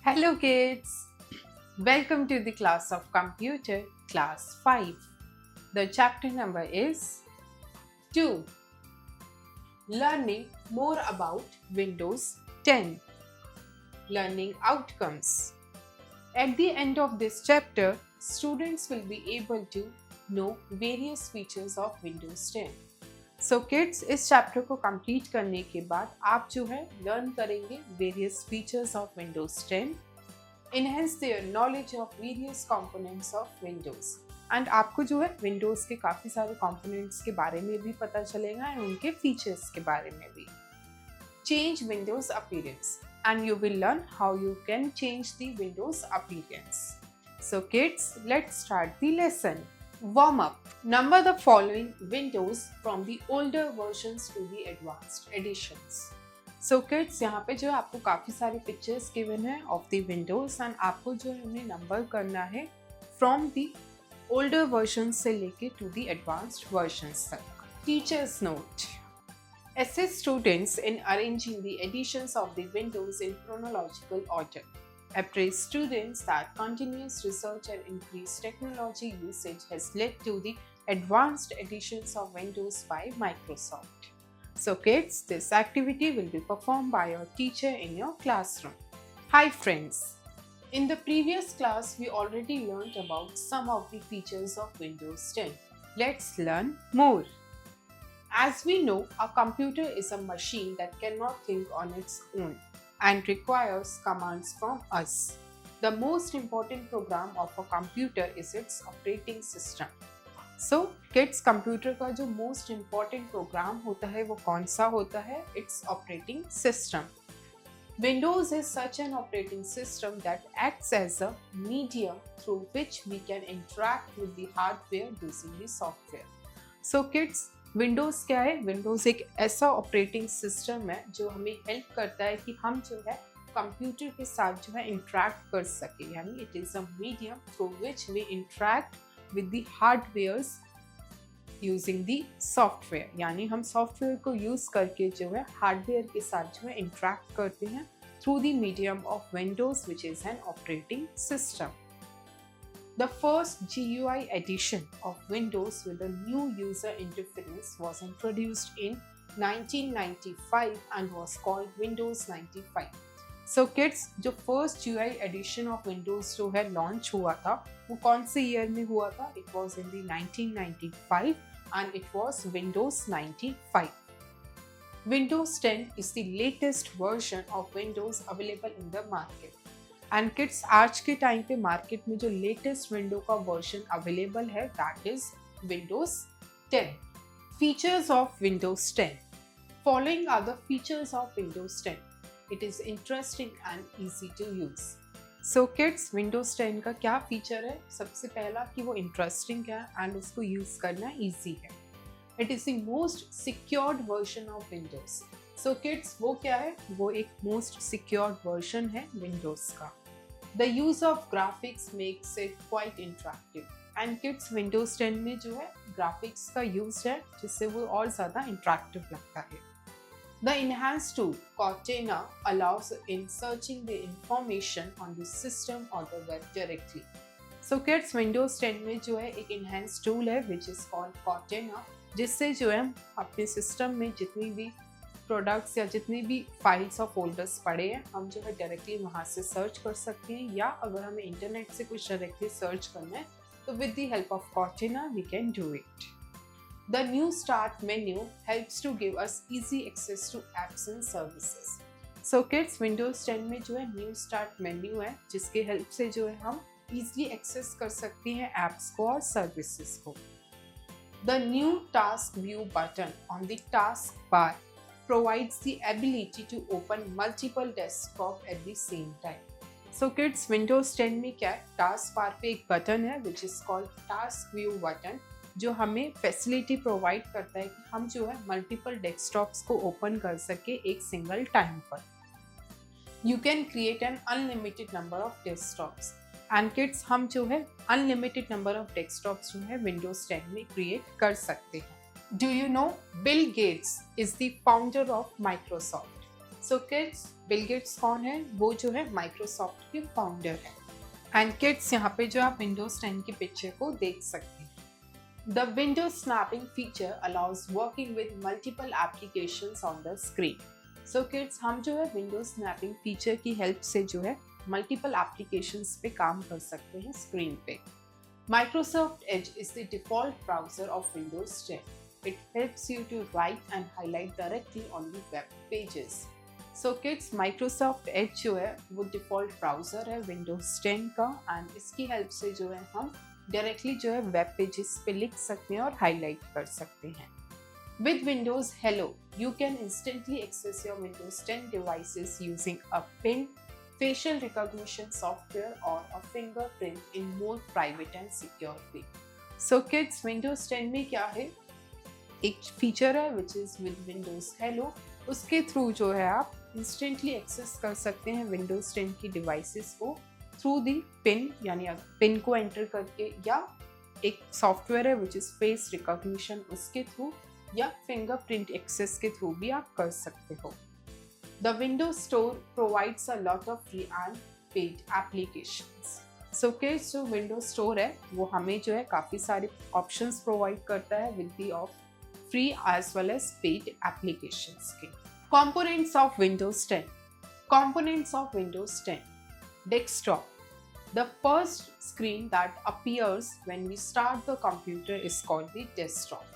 Hello kids, welcome to the class of computer class 5. The chapter number is 2. Learning more about Windows 10. Learning outcomes. At the end of this chapter, students will be able to know various features of Windows 10. So kids, इस chapter को complete करने के बाद आप जो है learn करेंगे various features of Windows 10, enhance their knowledge of various components of Windows and आपको जो है विंडोज के काफ़ी सारे कंपोनेंट्स के बारे में भी पता चलेगा एंड उनके फीचर्स के बारे में भी. Change Windows appearance and you will learn how you can change the Windows appearance. So kids, let's start the lesson. Warm up. Number the following windows from the older versions to the advanced editions. So kids, यहाँ पे जो है आपको काफ़ी सारे pictures given है of the Windows and आपको जो है उन्हें नंबर करना है फ्रॉम द ओल्डर वर्जन से लेके टू द एडवांस्ड वर्जन्स तक. Teachers note. Assist students in arranging the editions of the windows in chronological order. Appraise students that continuous research and increased technology usage has led to the advanced editions of Windows by Microsoft. So kids, this activity will be performed by your teacher in your classroom. Hi friends! In the previous class, we already learned about some of the features of Windows 10. Let's learn more. As we know, a computer is a machine that cannot think on its own and requires commands from us. The most important program of a computer is its operating system. So, kids, computer का जो most important program होता है वो कौन सा होता है? It's operating system. Windows is such an operating system that acts as a medium through which we can interact with the hardware using the software. So, kids, Windows क्या है? Windows एक ऐसा ऑपरेटिंग सिस्टम है जो हमें help करता है कि हम जो है कंप्यूटर के साथ जो है इंटरेक्ट कर सके, यानी it is a medium through which we interact with the hardwares using the software, यानी हम सॉफ्टवेयर को यूज़ करके जो है हार्डवेयर के साथ जो है इंटरेक्ट करते हैं through the medium of Windows which is an operating system. The first GUI edition of Windows with a new user interface was introduced in 1995 and was called Windows 95. So kids, जो first GUI edition of Windows जो है launch हुआ था वो कौन से year में हुआ था? It was in the 1995 and it was Windows 95. Windows 10 is the latest version of Windows available in the market. And kids, आज के टाइम पे मार्केट में जो लेटेस्ट विंडो का वर्जन अवेलेबल है that is Windows 10. Features of Windows 10. Following are the features of Windows 10. It is interesting and easy to use. So kids, Windows 10 का क्या feature है? सबसे पहला कि वो इंटरेस्टिंग है एंड उसको यूज करना ईजी है. It is the most secured version of Windows. So kids, वो क्या है? वो एक मोस्ट सिक्योर्ड वर्जन है विंडोज का. The use of graphics makes it quite interactive. And kids, Windows 10 में जो है ग्राफिक्स का यूज है जिससे वो और ज़्यादा इंटरेक्टिव लगता है. The enhance tool Cortana allows in searching the information on the system or the web directly. So kids, Windows 10 में जो है एक इनहैंस टूल है विच इज़ कॉल्ड Cortana, जिससे जो है अपने सिस्टम में जितनी भी प्रोडक्ट्स या जितनी भी फाइल्स और फोल्डर्स पड़े हैं हम जो है डायरेक्टली वहाँ से सर्च कर सकते हैं, या अगर हमें इंटरनेट से कुछ डायरेक्टली सर्च करना है तो with the help of Cortana we can do it. The new start menu helps to give us easy access to apps and services. So kids, Windows 10 में जो है न्यू स्टार्ट मेन्यू है जिसके help से जो है हम ईजिली एक्सेस कर सकते हैं एप्स को और सर्विसेज को. The new task view button on the task bar provides the ability to open multiple desktops at the same time. So kids, Windows 10 में क्या है? टास्क बार पे एक बटन है which is called task view button, जो हमें facility provide करता है कि हम जो है मल्टीपल डेस्कटॉप्स को ओपन कर सके एक सिंगल टाइम पर. You can create an unlimited number of desktops. And kids, हम जो है अनलिमिटेड नंबर ऑफ डेस्कटॉप्स जो है विंडोज 10 में क्रिएट कर सकते हैं. Do you know Bill Gates is the founder of Microsoft? So kids, Bill Gates कौन है? वो जो है माइक्रोसॉफ्ट के फाउंडर है। एंड किड्स, यहाँ पे जो आप विंडोज 10 की पिक्चर को देख सकते हैं। The window snapping feature allows working with multiple applications on the screen. So kids, हम जो है विंडो स्नैपिंग फीचर की हेल्प से जो है मल्टीपल एप्लीकेशंस पे काम कर सकते हैं स्क्रीन पे। Microsoft Edge is the default browser of Windows 10. It helps you to write and highlight directly on the web pages. So kids, Microsoft Edge जो है वो डिफ़ॉल्ट ब्राउज़र है Windows 10 का, एंड इसकी हेल्प से जो है हम डायरेक्टली जो है वेब पेजेस पे लिख सकते हैं और हाईलाइट कर सकते हैं। With Windows Hello, you can instantly access your Windows 10 devices using a PIN, facial recognition software or a fingerprint in more private and secure way. So kids, Windows 10 में क्या है? एक फीचर है which is with Windows Hello, उसके through जो है आप instantly access कर सकते हैं Windows 10 की डिवाइसेस को थ्रू दी पिन, यानी पिन को एंटर करके, या एक सॉफ्टवेयर है विच इज़ फेस रिकॉग्निशन, उसके थ्रू, या फिंगरप्रिंट एक्सेस के थ्रू भी आप कर सकते हो। The Windows store provides a lot of free and paid applications. So के जो विंडोज स्टोर है वो हमें जो है काफ़ी सारे ऑप्शंस प्रोवाइड करता है with the of free as well as paid applications के। Components of Windows 10। Components of Windows 10। Desktop. The first screen that appears when we start the computer is called the desktop.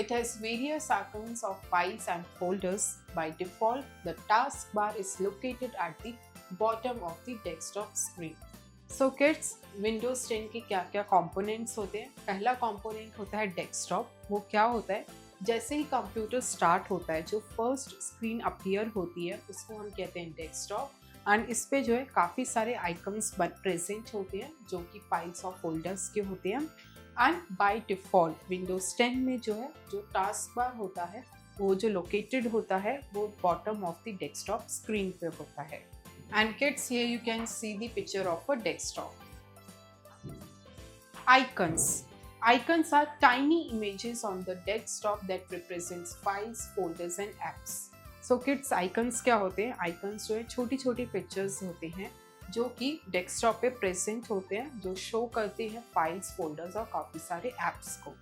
It has various icons of files and folders. By default, the taskbar is located at the bottom of the desktop screen. So kids, Windows 10 के क्या क्या components होते हैं? पहला component होता है desktop. वो क्या होता है? जैसे ही कंप्यूटर स्टार्ट होता है, जो फर्स्ट स्क्रीन अपीयर होती है उसको हम कहते हैं डेस्कटॉप, एंड इस पे जो है काफ़ी सारे आइकन्स प्रेजेंट होते हैं जो कि फाइल्स और फोल्डर्स के होते हैं। एंड बाय डिफ़ॉल्ट विंडोज़ 10 में जो है जो टास्क बार होता है वो जो लोकेटेड होता है वो bottom of the desktop screen पे होता है। And kids, here you can see the picture of a desktop. Icons. Icons are tiny images on the desktop that represents files, folders and apps. So kids, icons क्या होते हैं? Icons जो है छोटी छोटी पिक्चर्स होते हैं जो कि डेस्कटॉप पे प्रेजेंट होते हैं, जो शो करते हैं फाइल्स, फोल्डर्स और काफ़ी सारे ऐप्स को।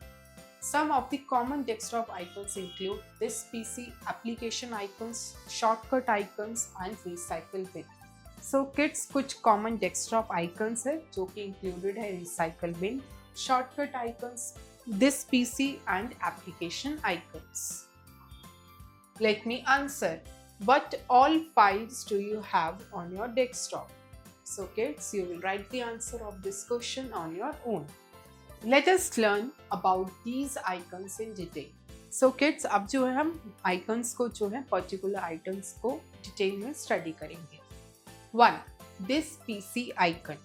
Some of the common desktop icons include this PC, application icons, shortcut icons and recycle bin. So kids, कुछ कॉमन डेस्कटॉप आइकन्स है जो कि इंक्लूडेड है recycle bin, shortcut icons, this PC and application icons. Let me answer. What all files do you have on your desktop? So kids, you will write the answer of this question on your own. Let us learn about these icons in detail. So kids, अब जो है हम icons को जो है particular items को detail में study करेंगे। 1. This PC icon.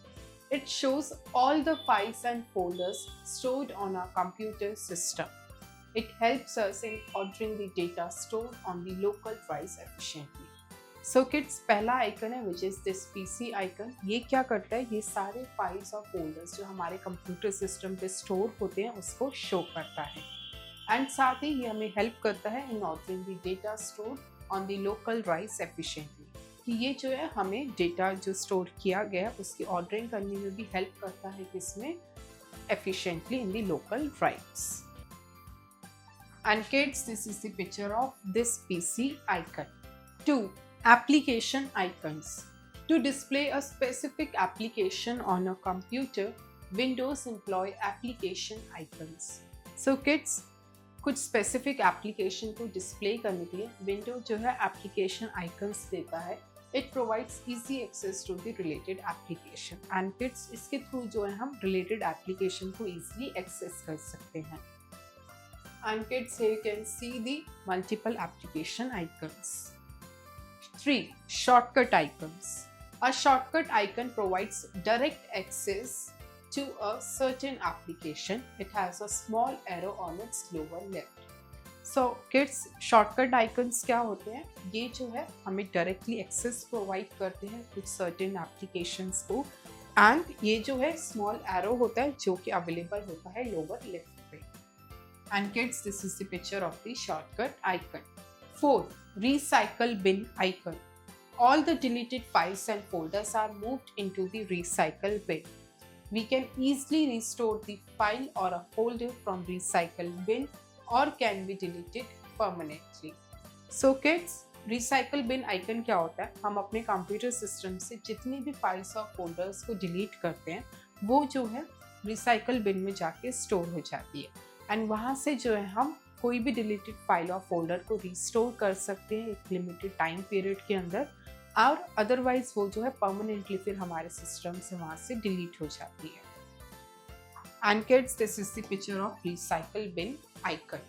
It shows all the files and folders stored on our computer system. It helps us in ordering the data stored on the local drives efficiently. So kids, पहला icon है which is this PC icon. ये क्या करता है? ये सारे files और folders जो हमारे कंप्यूटर सिस्टम पे स्टोर होते हैं उसको शो करता है, एंड साथ ही ये हमें हेल्प करता है in ordering the data store on the local drives efficiently, कि ये जो है हमें डेटा जो स्टोर किया गया है उसकी ऑर्डरिंग करने में भी हेल्प करता है, किसमें? Efficiently in the local drives. And kids, this is the picture of this PC icon. 2. Application icons. To display a specific application on a computer, Windows employ application icons. So kids, कुछ specific application को display करने के लिए Windows जो है application icons देता है। It provides easy access to the related application. And kids, इसके through जो है हम related application को easily access कर सकते हैं। And kids, here you can see the multiple application icons. 3. Shortcut icons. A shortcut icon provides direct access to a certain application. It has a small arrow on its lower left. So kids, shortcut icons क्या होते हैं? ये जो है हमें directly access provide करते हैं कुछ certain applications को, and ये जो है small arrow होता है जो कि available होता है lower left पे। And kids, this is the picture of the shortcut icon. Fourth, recycle bin icon. All the deleted files and folders are moved into the recycle bin. We can easily restore the file or a folder from recycle bin or can be deleted permanently. So kids, recycle bin icon क्या होता है? हम अपने computer system से जितनी भी files और folders को डिलीट करते हैं वो जो है रिसाइकल बिन में जाके स्टोर हो जाती है एंड वहाँ से जो है हम कोई भी डिलीटेड फाइल और फोल्डर को रिस्टोर कर सकते हैं एक लिमिटेड टाइम पीरियड के अंदर और अदरवाइज वो जो है परमानेंटली फिर हमारे सिस्टम से वहाँ से डिलीट हो जाती है। And kids, this is the picture of recycle bin icon.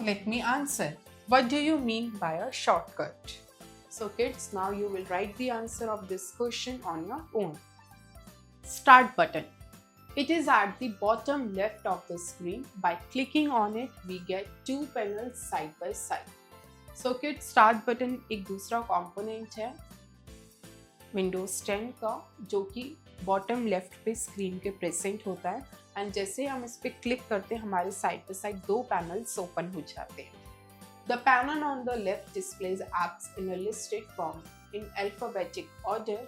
Let me answer, what do you mean by a shortcut? So kids, now you will write the answer of this question on your own. Start button. It is at the bottom left of the screen. By clicking on it, we get two panels side by side. So kids, start button एक दूसरा component है Windows 10 का जो कि bottom left पे screen के present होता है and जैसे हम इस पे click करते हैं हमारे side by side दो panels open हो जाते हैं। The panel on the left displays apps in a listed form in alphabetic order.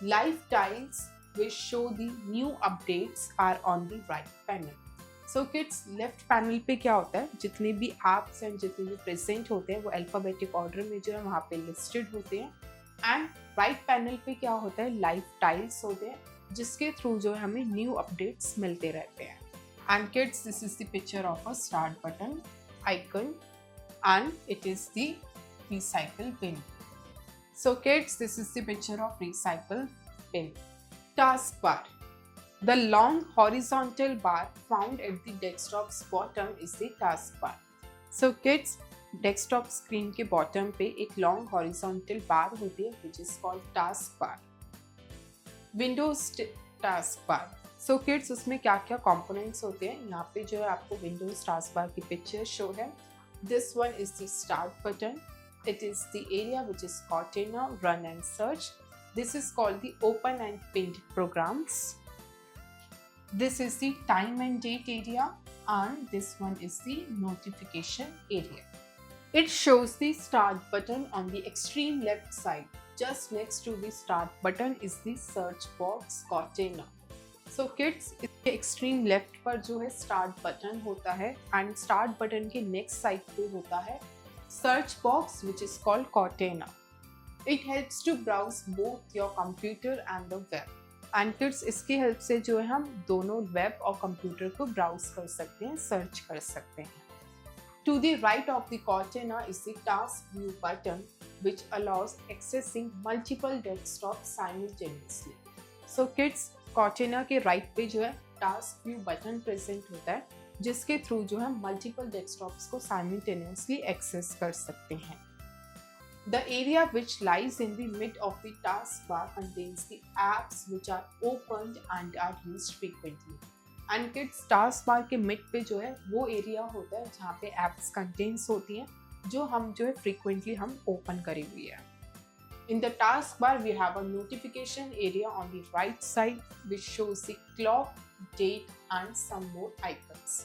Live tiles which show the new updates are on the right panel. So kids, left panel पे क्या होता है? जितने भी apps and जितने भी present होते हैं वो alphabetic order में जो है वहाँ पे listed होते हैं and right panel पे क्या होता है? Live tiles होते हैं जिसके through जो है हमें new updates मिलते रहते हैं। And kids, this is the picture of a start button icon and it is the recycle bin. So kids, this is the picture of recycle bin. Taskbar. The long horizontal bar found at the desktop's bottom is the taskbar. So kids, desktop screen के bottom पे एक long horizontal bar होती है which is called taskbar. Windows taskbar. So kids, उसमें क्या क्या components होते हैं? यहाँ पे जो है आपको Windows taskbar की picture show है. This one is the start button. It is the area which is Cortana, run and search. This is called the open and pinned programs. This is the time and date area and this one is the notification area. It shows the start button on the extreme left side. Just next to the start button is the search box Cortana. So kids, इसके extreme left पर जो है start button होता है and start button के next side पे होता है search box which is called Cortana. It helps to browse both your computer and the web. And kids, इसकी हेल्प से जो है हम दोनों वेब और कंप्यूटर को ब्राउज कर सकते हैं, सर्च कर सकते हैं। To the right of the Cortana is the task view button which allows accessing multiple desktops simultaneously. So kids, Cortana के right पे जो है task view button present होता है जिसके थ्रू जो हम multiple desktops को simultaneously access कर सकते हैं। The area which lies in the mid of the taskbar contains the apps which are opened and are used frequently. And kids, taskbar के mid पे जो है वो area होता है जहाँ पे apps contains होती हैं जो हम जो है frequently हम open करी हुई है। In the taskbar we have a notification area on the right side which shows the clock, date and some more icons.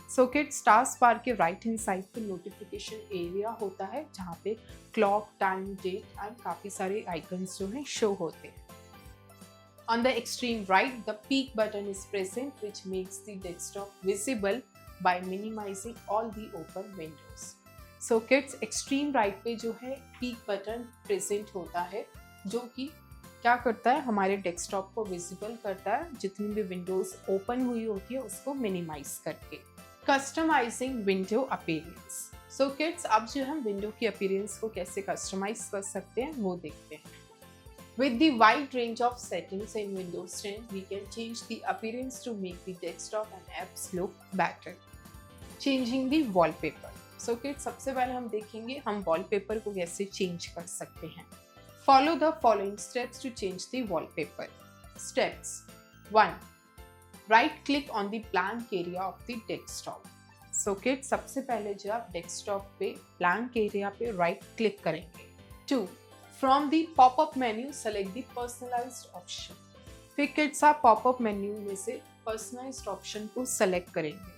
So kids, taskbar के right hand side पे notification area होता है जहाँ पे clock, time, date and काफ़ी सारे icons जो हैं show होते हैं। On the extreme right, the peek button is present which makes the desktop visible by minimizing all the open windows. So kids, extreme right पे जो है peek button present होता है जो कि क्या करता है हमारे डेस्कटॉप को विजिबल करता है जितनी भी विंडोज ओपन हुई होती है उसको मिनिमाइज करके। Customising window appearance. So kids, अब जो हम विंडो की अपीयरेंस को कैसे कस्टमाइज कर सकते हैं वो देखते हैं। With the wide range of settings in Windows 10, we can change the appearance to make the desktop and apps look better. Changing the wallpaper. So kids, सबसे पहले हम देखेंगे हम wallpaper को कैसे change कर सकते हैं। Follow the following steps to change the wallpaper. Steps 1. Right click on the blank area of the desktop. So kids, सबसे पहले जो आप desktop पे blank area पे right click करेंगे। 2. From the pop-up menu, select the personalized option. फिर kids आप pop-up menu में से personalized option को select करेंगे।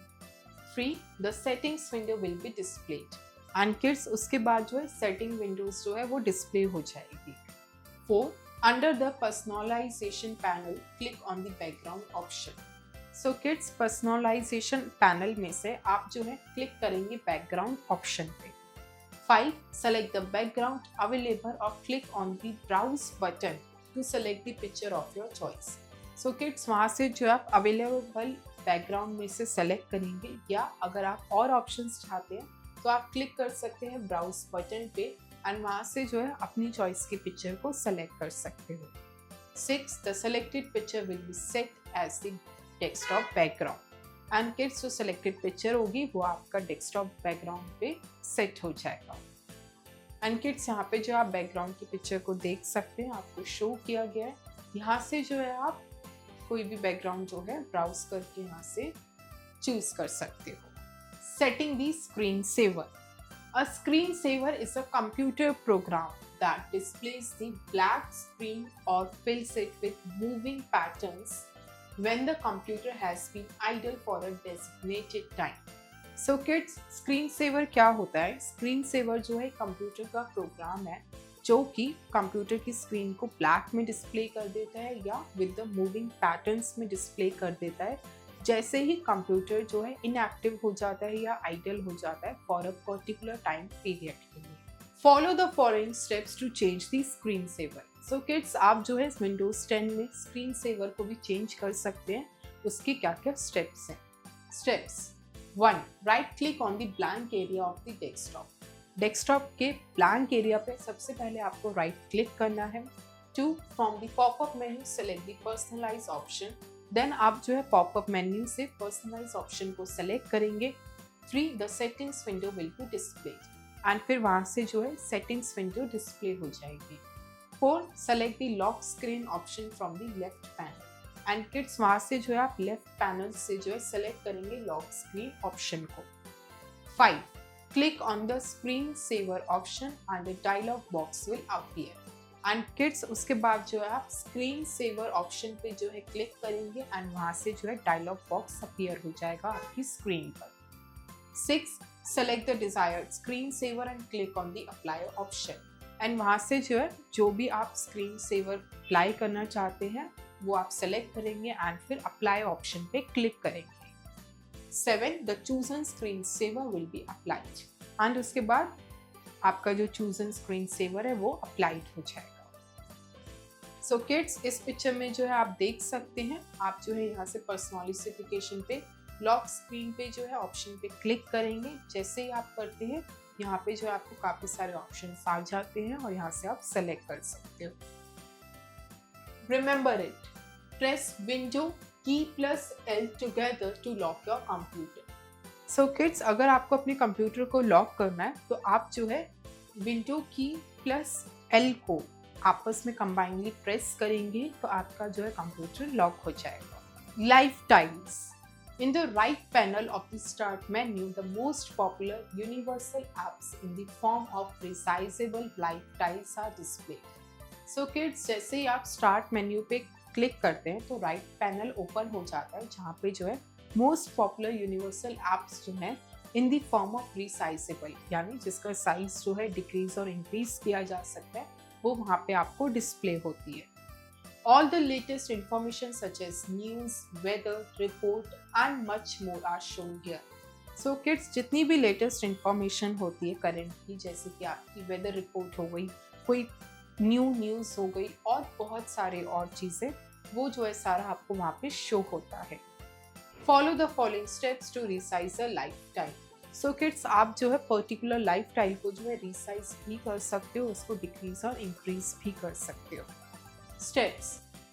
3. The settings window will be displayed. And kids उसके बाद जो है सेटिंग विंडोज जो है वो डिस्प्ले हो जाएगी। 4. Under the personalisation panel click on the background option. So kids personalisation panel में से आप जो है क्लिक करेंगे बैकग्राउंड ऑप्शन पे। 5. सेलेक्ट द बैकग्राउंड अवेलेबल और click on the browse button to select the picture of your choice. So kids वहाँ से जो आप अवेलेबल बैकग्राउंड में से सेलेक्ट करेंगे, या अगर आप और ऑप्शंस चाहते हैं तो आप क्लिक कर सकते हैं ब्राउज बटन पे एंड वहाँ से जो है अपनी चॉइस की पिक्चर को सेलेक्ट कर सकते हो। 6. The selected picture will be set as the desktop background and kids जो सेलेक्टेड पिक्चर होगी वो आपका डेस्कटॉप बैकग्राउंड पे सेट हो जाएगा। एंड किड्स यहाँ पे जो आप बैकग्राउंड की पिक्चर को देख सकते हैं, आपको शो किया गया है। यहाँ से जो है आप कोई भी बैकग्राउंड जो है ब्राउज करके यहाँ से चूज कर सकते हो। Setting the screen saver. A screensaver is a computer program that displays the black screen or fills it with moving patterns when the computer has been idle for a designated time. So kids, screensaver क्या होता है? Screensaver जो है computer का programme है जो कि computer की स्क्रीन को ब्लैक में डिस्प्ले कर देता है या विद द मूविंग पैटर्न्स में डिस्प्ले कर देता है जैसे ही कंप्यूटर जो है इनएक्टिव हो जाता है या आइडल हो जाता है for a particular time period के लिए। Follow the following steps to change the screen saver. So kids, आप जो है विंडोज 10 में स्क्रीन सेवर को भी चेंज कर सकते हैं। उसके क्या क्या स्टेप्स हैं? Steps 1. Right click on the blank area of the desktop. Desktop के ब्लैंक एरिया पे सबसे पहले आपको राइट क्लिक करना है। 2. From the popup menu select the personalise option. Then आप जो है पॉपअप मेन्यू से पर्सनलाइज ऑप्शन को सेलेक्ट करेंगे। 3. The settings window will be displayed and फिर वहाँ से जो है सेटिंग्स विंडो डिस्प्ले हो जाएगी। 4. Select the lock screen option from the left panel and kids वहाँ से जो है आप लेफ्ट पैनल से जो है सेलेक्ट करेंगे लॉक स्क्रीन ऑप्शन को। 5. Click on the screen saver option and the dialog box will appear and kids उसके बाद जो है आप स्क्रीन सेवर ऑप्शन पे जो है क्लिक करेंगे एंड वहाँ से जो है डायलॉग बॉक्स अपीयर हो जाएगा आपकी स्क्रीन पर। 6. Select the desired screen saver and click on the apply option and वहाँ से जो है जो भी आप स्क्रीन सेवर अप्लाई करना चाहते हैं वो आप सेलेक्ट करेंगे एंड फिर अप्लाई ऑप्शन पे क्लिक करेंगे। 7. The chosen screen saver will be applied and उसके बाद आपका जो चूजन स्क्रीन सेवर है वो अप्लाइड हो जाएगा। सो किड्स, इस पिक्चर में जो है आप देख सकते हैं, आप जो है यहाँ से पर्सनलाइजेशन पे लॉक स्क्रीन पे जो है ऑप्शन पे क्लिक करेंगे। जैसे ही आप करते हैं यहाँ पे जो है आपको काफी सारे ऑप्शंस आ जाते हैं और यहाँ से आप सेलेक्ट कर सकते हो। Remember it, press window key plus L together to lock your computer. So kids, अगर आपको अपने कंप्यूटर को लॉक करना है तो आप जो है विंडो की प्लस L को आपस में कंबाइनली प्रेस करेंगे तो आपका जो है कंप्यूटर लॉक हो जाएगा। Life tiles. In the right panel of the start menu, the most popular universal apps in the form of resizable life tiles are displayed. So kids, जैसे ही आप स्टार्ट मेन्यू पे क्लिक करते हैं तो right panel open हो जाता है जहाँ पे जो है मोस्ट पॉपुलर यूनिवर्सल एप्स जो है in the form of resizable, यानी जिसका साइज जो है डिक्रीज और इंक्रीज किया जा सकता है, वो वहाँ पे आपको डिस्प्ले होती है। All the latest information such as news, weather, report and much more are shown here. So kids, जितनी भी latest information होती है करंट की, जैसे कि आपकी weather report हो गई, कोई न्यू न्यूज़ हो गई और बहुत सारे और चीज़ें, वो जो है सारा आपको वहाँ पे शो होता है। Follow the following steps to resize a lifetime. So kids, आप जो है पर्टिकुलर लाइफ टाइल को जो है रिसाइज भी कर सकते हो, उसको डिक्रीज और इंक्रीज भी कर सकते हो। Steps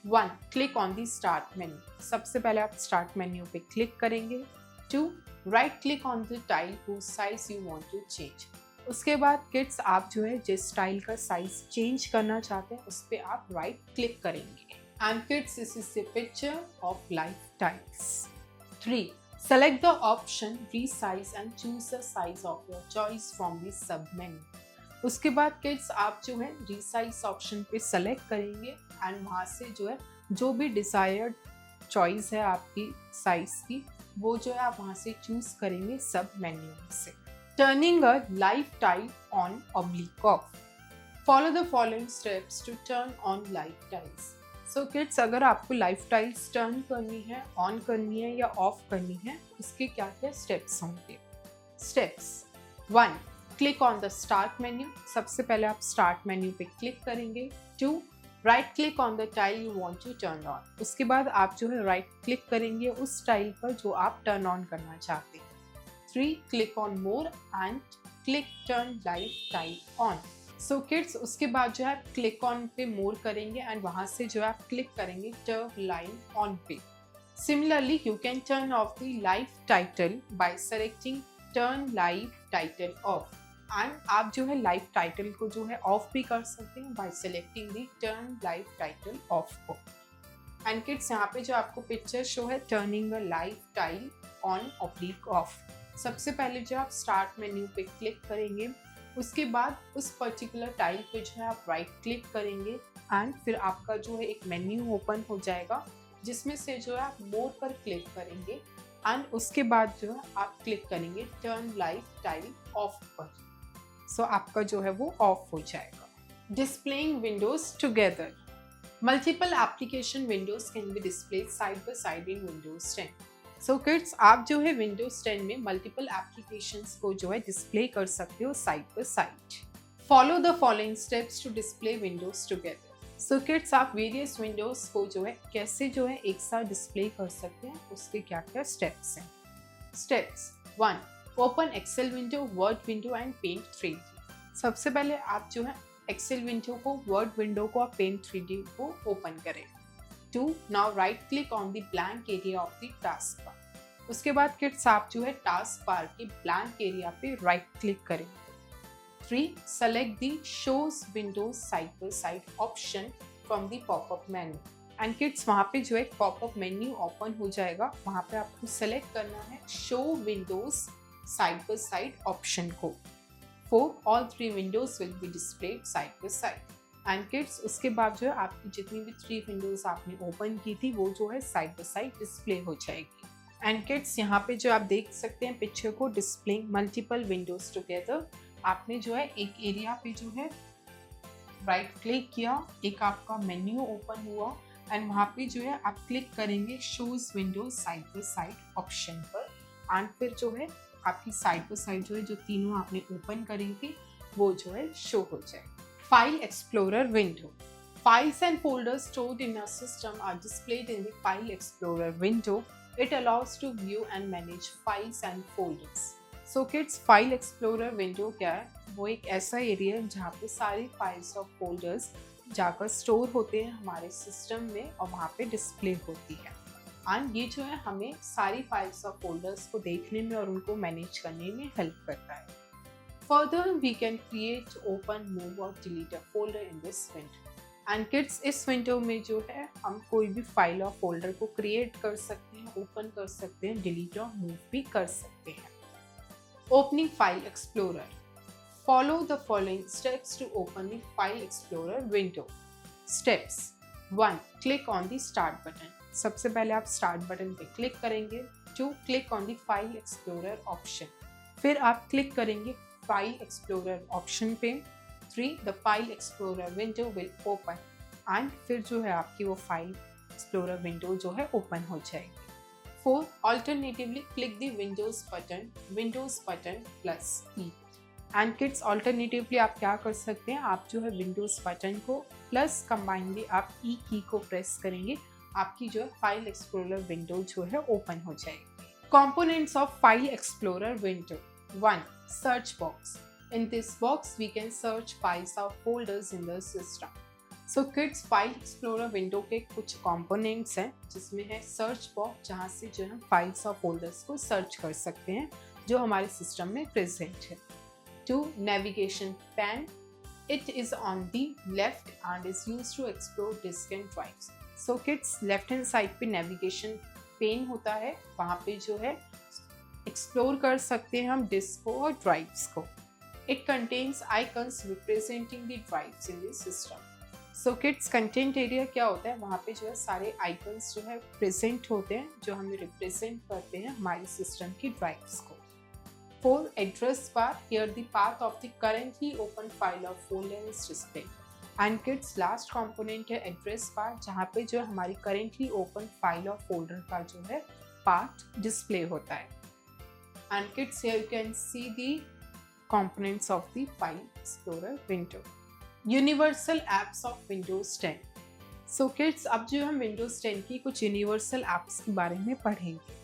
1. Click on the start menu. सबसे पहले आप स्टार्ट मेन्यू पे क्लिक करेंगे। 2. Right click on the tile whose size you want to change. उसके बाद किड्स, आप जो है जिस टाइल का साइज चेंज करना चाहते हैं उस पर आप राइट क्लिक करेंगे। And kids, this is the picture of life tiles. 3. Select the option resize and choose the size of your choice from the sub menu. उसके बाद किड्स, आप जो है रिसाइज ऑप्शन पे सेलेक्ट करेंगे एंड वहाँ से जो है जो भी डिजायर्ड चॉइस है आपकी साइज की, वो जो है आप वहाँ से चूज करेंगे सब मेन्यू में से। Turning a live tile on oblique off. Follow the following steps to turn on live tiles. So kids, अगर आपको लाइव टाइल्स टर्न करनी है, ऑन करनी है या ऑफ करनी है, इसके क्या क्या स्टेप्स होंगे. Steps 1. Click on the start menu. सबसे पहले आप स्टार्ट मेन्यू पे क्लिक करेंगे. 2. Right click on the tile you want to turn on. उसके बाद आप जो है राइट क्लिक करेंगे उस टाइल पर जो आप टर्न ऑन करना चाहते हैं. 3. Click on more and click turn live tile on. So kids, उसके बाद जो है आप क्लिक ऑन पे मोर करेंगे एंड वहाँ से जो है आप क्लिक करेंगे टर्न लाइन ऑन पे. Similarly you can turn off the live title by selecting turn live title of. And आप जो है लाइव टाइटल को जो है ऑफ भी कर सकते हैं bye selecting the turn live title of को. एंड किड्स, यहाँ पे जो आपको पिक्चर शो है turning a live tile on oblique of. सबसे पहले जो आप स्टार्ट मेन्यू पे क्लिक करेंगे, उसके बाद उस पर्टिकुलर टाइल पे जो है आप राइट क्लिक करेंगे एंड फिर आपका जो है एक मेन्यू ओपन हो जाएगा जिसमें से जो है आप मोर पर क्लिक करेंगे एंड उसके बाद जो है आप क्लिक करेंगे टर्न लाइव टाइल ऑफ पर. सो आपका जो है वो ऑफ हो जाएगा. Displaying Windows together. Multiple application Windows can be displayed side by side in Windows 10. So kids, आप जो है विंडोज 10 में मल्टीपल एप्लीकेशंस को जो है डिस्प्ले कर सकते हो side by side. Follow the following steps to display windows together. So kids, आप वेरियस विंडोज को जो है कैसे जो है एक साथ डिस्प्ले कर सकते हैं, उसके क्या क्या स्टेप्स हैं. Steps 1. Open Excel window, Word window and Paint 3D. सबसे पहले आप जो है एक्सेल विंडो को, वर्ड विंडो को और पेंट 3D को ओपन करें. 2. Now right click on the blank area of the task bar. उसके बाद किड्स आप जो है टास्क बार के ब्लैंक एरिया पे राइट क्लिक करेंगे. 3. Select the shows windows side by side option from the pop-up menu. And kids, वहाँ पे जो है पॉपअप मेन्यू ओपन हो जाएगा, वहाँ पे आपको सेलेक्ट करना है show Windows side by side option को. 4. All 3 windows will be displayed side by side. And kids, उसके बाद जो है आपकी जितनी भी 3 विंडोज आपने ओपन की थी वो जो है साइड बाय साइड डिस्प्ले हो जाएगी. एंड किड्स, यहाँ पे जो आप देख सकते हैं पिक्चर को डिस्प्लेइंग मल्टीपल विंडोज टुगेदर. आपने जो है एक एरिया पे जो है राइट क्लिक किया, एक आपका मेन्यू ओपन हुआ एंड वहाँ पे जो है आप क्लिक करेंगे shows Windows side by side option पर एंड फिर जो है आपकी साइड बाय साइड जो है जो तीनों आपने ओपन करी थी वो जो है शो हो जाएगी. File Explorer window. Files and folders stored in a system are displayed in the File Explorer window. It allows to view and manage files and folders. So kids, File Explorer window क्या है? वो एक ऐसा area है जहाँ पे सारी files और फोल्डर्स जाकर स्टोर होते हैं हमारे सिस्टम में और वहाँ पे डिस्प्ले होती है. एंड ये जो है हमें सारी फाइल्स और फोल्डर्स को देखने में और उनको मैनेज करने में हेल्प करता है. Further, we can create, open, move और delete a folder in this window. And kids, इस विंडो में जो है हम कोई भी फाइल और फोल्डर को क्रिएट कर सकते हैं, ओपन कर सकते हैं, डिलीट और मूव भी कर सकते हैं. Opening File Explorer. Follow the following steps to open the File Explorer window. Steps 1. Click on the Start button. सबसे पहले आप Start button पे क्लिक करेंगे. 2. Click on the File Explorer option. फिर आप क्लिक करेंगे फाइल एक्सप्लोरर ऑप्शन पे. 3. The file explorer window will open and फिर जो है आपकी वो फाइल एक्सप्लोरर विंडो जो है ओपन हो जाएगी. 4. Alternatively click the Windows button plus E. And kids, alternatively आप क्या कर सकते हैं, आप जो है विंडोज बटन को प्लस कंबाइनली आप ई की को प्रेस करेंगे, आपकी जो है फाइल एक्सप्लोरर विंडो जो है ओपन हो जाएगी. Components of file explorer window. 1. Search box. In this box, we can search files or folders in the system. So kids, File Explorer window के कुछ components हैं जिसमें है search box, जहाँ से जो है files और folders को search कर सकते हैं जो हमारे system में present है. 2. Navigation pane. It is on the left and is used to explore disk and drives. So kids, left hand side पे navigation pane होता है, वहाँ पे जो है एक्सप्लोर कर सकते हैं हम डिस्क को और ड्राइव्स को. It contains icons representing the drives in the system. So kids, content area क्या होता है, वहाँ पे जो है सारे आइकन्स जो है प्रेजेंट होते हैं जो हमें रिप्रेजेंट करते हैं हमारे सिस्टम की ड्राइव्स को. 4. Address bar. Here the path of the currently open file or folder is displayed. And kids, last component है address bar, जहाँ पे जो हमारी currently open file और folder का जो है path display होता है. And kids, here you can see the components of the File Explorer window. Universal apps of Windows 10. So kids, अब जो हम Windows 10 की कुछ universal apps के बारे में पढ़ेंगे.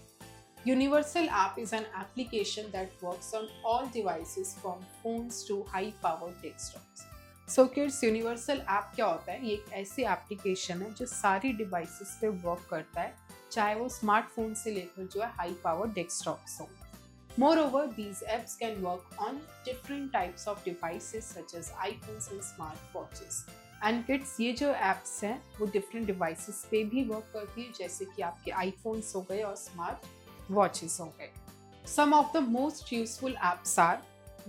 Universal app is an application that works on all devices from phones to high-powered desktops. So kids, Universal app क्या होता है? ये एक ऐसी application है जो सारी devices पे work करता है, चाहे वो smartphone से लेकर जो है high-powered desktops हो. Moreover, these apps can work on different types of devices such as iPhones and smartwatches. And kids, ये जो apps हैं वो different devices पे भी work करती है, जैसे कि आपके iPhones हो गए और smart watches हो गए. Some of the most useful apps are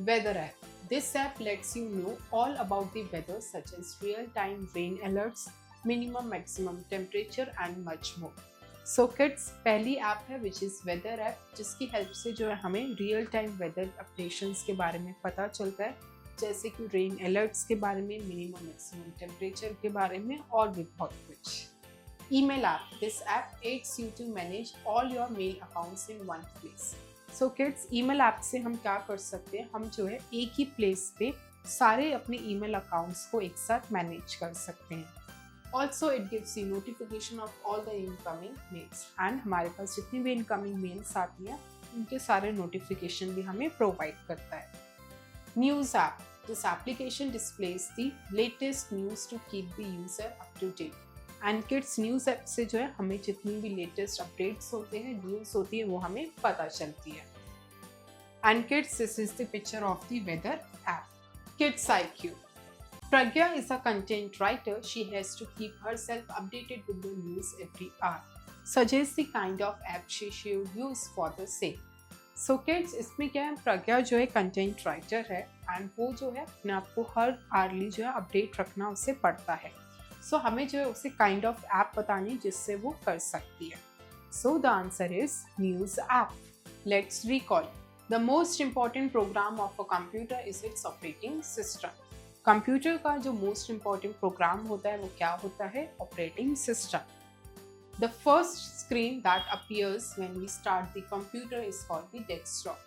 Weather app. This app lets you know all about the weather such as real-time rain alerts, minimum maximum temperature and much more. So kids, पहली app है which is Weather app, जिसकी help से जो है हमें real time whether updations के बारे में पता चलता है, जैसे कि रेन अलर्ट्स के बारे में, मिनिमम मैक्सिमम टेम्परेचर के बारे में और भी बहुत कुछ. Email app. This app aids you to manage all your mail accounts in one place. So kids, email app से हम क्या कर सकते हैं, हम जो है एक ही प्लेस पे सारे अपने ईमेल अकाउंट्स को एक साथ मैनेज कर सकते हैं. Also, it gives you notification of all the incoming mails. And हमारे पास जितनी भी incoming mails आती हैं, उनके सारे notification भी हमें provide करता है. News app. This application displays the latest news to keep the user up to date. And kids, news app से जो है हमें जितनी भी लेटेस्ट अपडेट्स होते हैं, न्यूज़ होती है, वो हमें पता चलती है. And kids, this is the picture of the weather app. Kids IQ. Pragya is a content writer. She has to keep herself updated with the news every hour. Suggest the kind of app she should use for the same. So kids, इसमें क्या है, प्रज्ञा जो है content writer है and वो जो है अपने आप को हर आर्ली जो है अपडेट रखना उसे पड़ता है. सो हमें जो है उसे काइंड ऑफ ऐप बतानी जिससे वो कर सकती है. So the answer is news app. Let's recall. The most important program of a computer is its operating system. Computer का जो मोस्ट इम्पॉर्टेंट प्रोग्राम होता है वो क्या होता है? Operating system. The first screen that appears when we start the computer is called the desktop.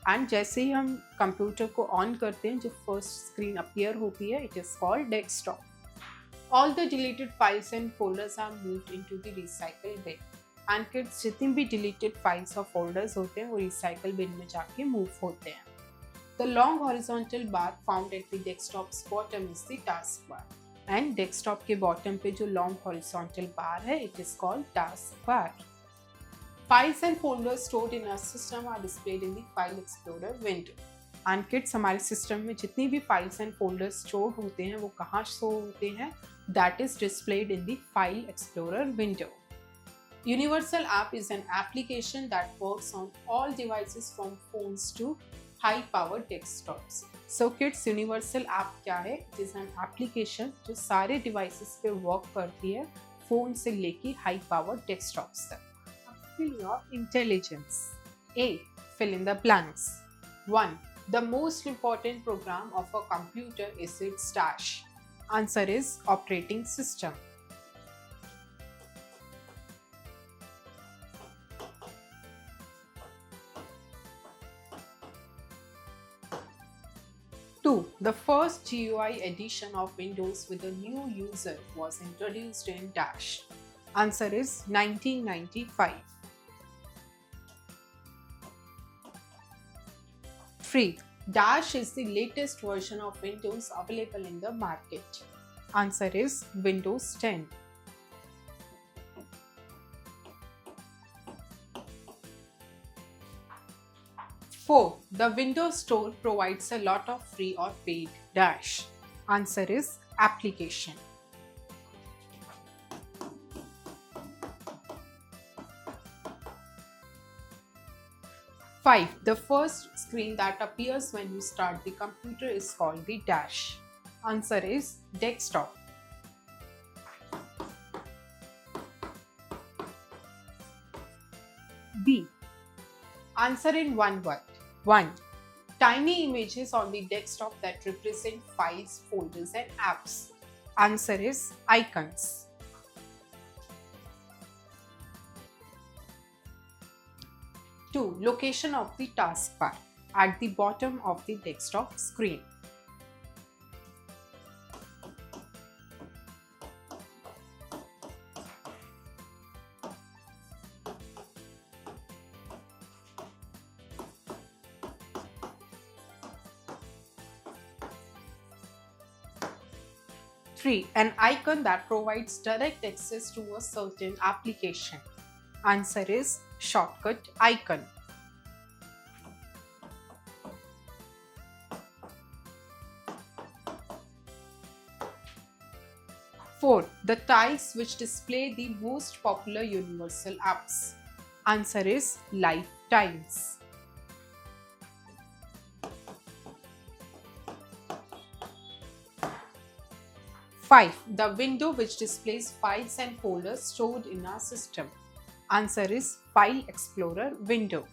And जैसे ही हम कंप्यूटर को ऑन करते हैं, जो फर्स्ट स्क्रीन अपीयर होती है, it is called desktop. All the deleted files and folders are moved into the recycle bin. And kids, जितनी भी deleted files और folders होते हैं वो recycle bin में जाके move होते हैं. The long horizontal bar found at the desktop's bottom is the taskbar. And desktop के bottom पे जो long horizontal bar है, it is called taskbar. Files and folders stored in our system are displayed in the File Explorer window. And kids, हमारे system में जितनी भी files and folders store होते हैं वो कहाँ स्टोर होते हैं? That is displayed in the File Explorer window. Universal app is an application that works on all devices from phones to high-powered desktops. So kids, Universal app क्या है? It is an application जो सारे devices पे work करती है, phone से लेके high-powered desktops तक. Fill your intelligence. A. Fill in the blanks. 1. The most important program of a computer is its dash. Answer is operating system. Two, the first GUI edition of Windows with a new user was introduced in Dash. Answer is 1995. 3. Dash is the latest version of Windows available in the market. Answer is Windows 10. 4. The Windows Store provides a lot of free or paid Dash. Answer is application. 5. The first screen that appears when you start the computer is called the dash. Answer is desktop. B. Answer in one word. 1. Tiny images on the desktop that represent files, folders, and apps. Answer is icons. 2. Location of the taskbar at the bottom of the desktop screen. Three, an icon that provides direct access to a certain application. Answer is shortcut icon. 4. The tiles which display the most popular universal apps. Answer is live tiles. 5. The window which displays files and folders stored in our system. Answer is File Explorer window.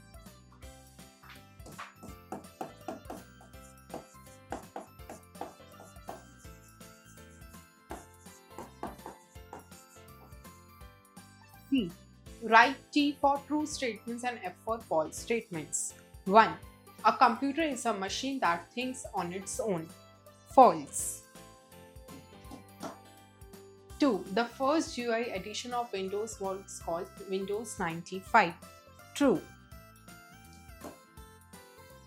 3. Write T for true statements and F for false statements. 1. A computer is a machine that thinks on its own. False. 2. The first GUI edition of Windows was called Windows 95. True.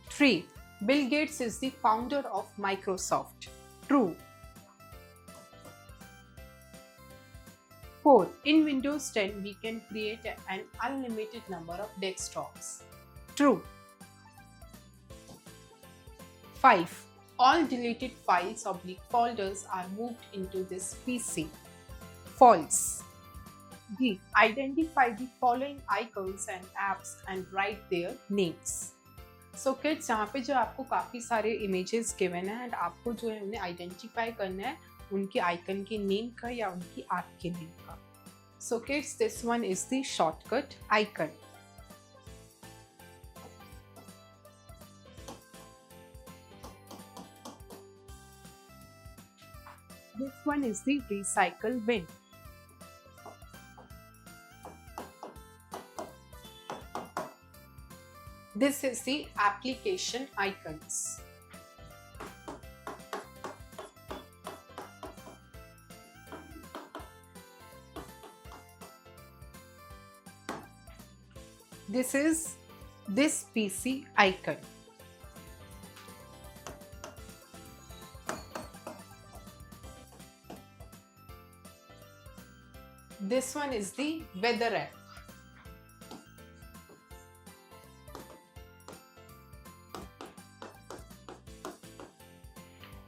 3. Bill Gates is the founder of Microsoft. True. 4. In Windows 10, we can create an unlimited number of desktops. True. 5. All deleted files or folders are moved into this PC. False. D. Identify the following icons and apps and write their names. So kids, यहाँ पे जो आपको काफ़ी सारे images given है and आपको जो है उन्हें identify करना है उनके icon के name का या उनकी app के name का. So kids, this one is the shortcut icon. This one is the recycle bin. This is the application icons. This is this PC icon. This one is the weather app.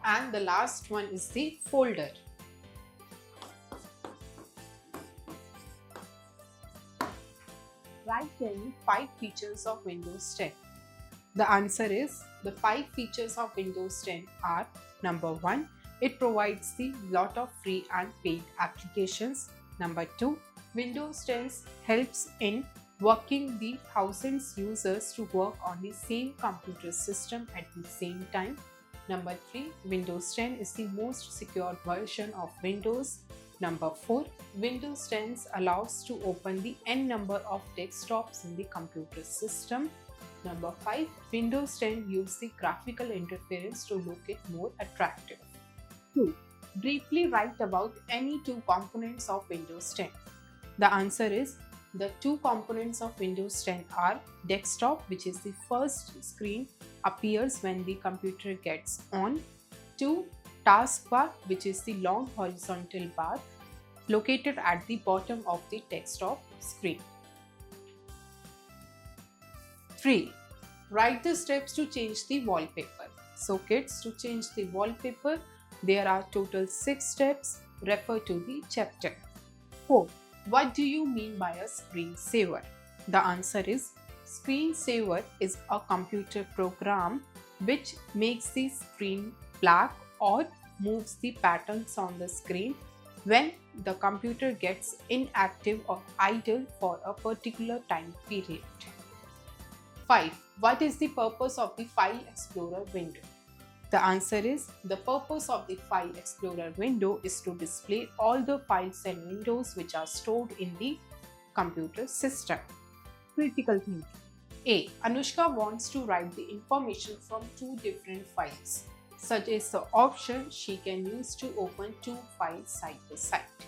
And the last one is the folder. Write any 5 features of Windows 10. The answer is the 5 features of Windows 10 are: number 1, it provides the lot of free and paid applications. Number 2, Windows 10 helps in working the thousands users to work on the same computer system at the same time. Number 3, Windows 10 is the most secure version of Windows. Number 4, Windows 10 allows to open the n number of desktops in the computer system. Number 5, Windows 10 uses the graphical interference to look it more attractive. 2. Briefly write about any 2 components of Windows 10. The answer is the 2 components of Windows 10 are desktop, which is the first screen appears when the computer gets on. 2. Taskbar, which is the long horizontal bar located at the bottom of the desktop screen. 3. Write the steps to change the wallpaper. So kids, to change the wallpaper, there are total 6 steps. Refer to the chapter. 4. What do you mean by a screensaver? The answer is screensaver is a computer program which makes the screen black or moves the patterns on the screen when the computer gets inactive or idle for a particular time period. 5. What is the purpose of the File Explorer window? The answer is the purpose of the File Explorer window is to display all the files and windows which are stored in the computer system. Critical thinking. A. Anushka wants to write the information from two different files. Such is the option she can use to open two files side by side.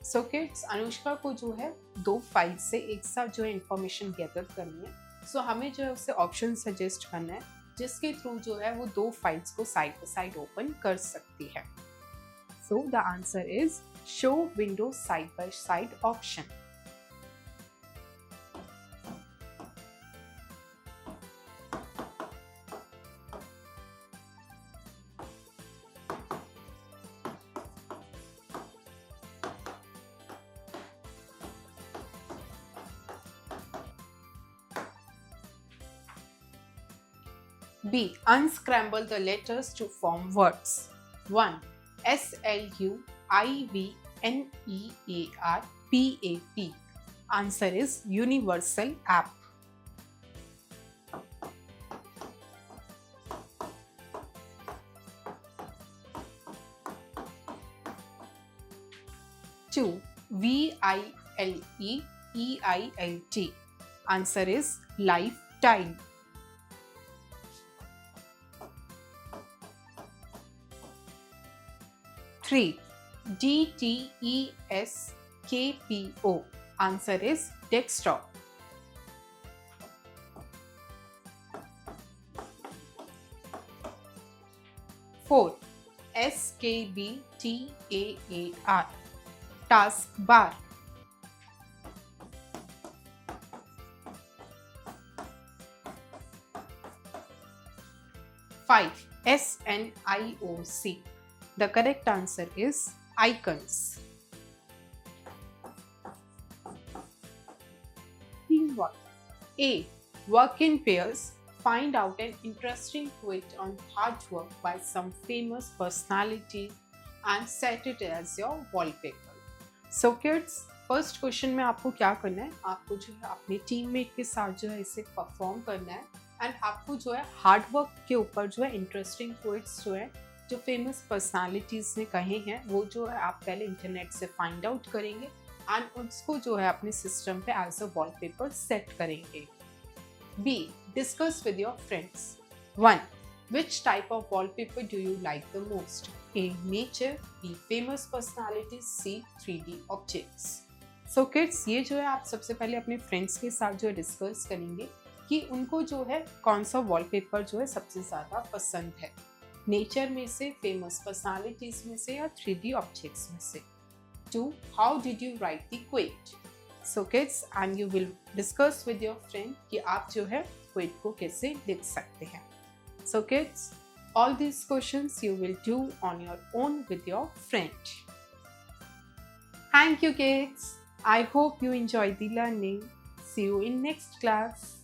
So kids, Anushka को जो है दो file से एक साथ जो है information gather करनी है. सो हमें जो है उसे ऑप्शन सजेस्ट करना है जिसके थ्रू जो है वो दो फाइल्स को साइड बाय साइड ओपन कर सकती है. So the answer is show window side by side option. B. Unscramble the letters to form words. 1. SLUIVNEARPAP. Answer is Universal App. 2. VILEEILT. Answer is Lifetime. 3. DTESKPO. Answer is desktop. 4. SKBTAAR. Taskbar. 5. SNIOC. The correct answer is icons. Teamwork. A. Work in pairs. Find out an interesting quote on hard work by some famous personality and set it as your wallpaper. So kids, first question में आपको क्या करना है, आपको जो है अपने teammate के साथ जो है इसे परफॉर्म करना है एंड आपको जो है हार्ड वर्क के ऊपर जो है इंटरेस्टिंग क्वोट्स जो है जो फेमस पर्सनालिटीज़ ने कहे हैं वो जो है आप पहले इंटरनेट से फाइंड आउट करेंगे एंड उसको जो है अपने सिस्टम पे एज अ वॉलपेपर सेट करेंगे. B. Discuss with your friends. 1. Which type of wallpaper do you like the most? A. Nature. B. Famous personalities. C. 3D objects. So kids, ये जो है आप सबसे पहले अपने फ्रेंड्स के साथ जो है डिस्कस करेंगे कि उनको जो है कौन सा वॉलपेपर जो है सबसे ज़्यादा पसंद है, नेचर में से, फेमस पर्सनालिटीज में से या 3D ऑब्जेक्ट्स में से. 2. How did you write the quote? So kids, and you will discuss with your friend कि आप जो है quote को कैसे लिख सकते हैं. So kids, all these questions you will do on your own with your friend. Thank you kids. I hope you enjoyed the learning. See you in next class.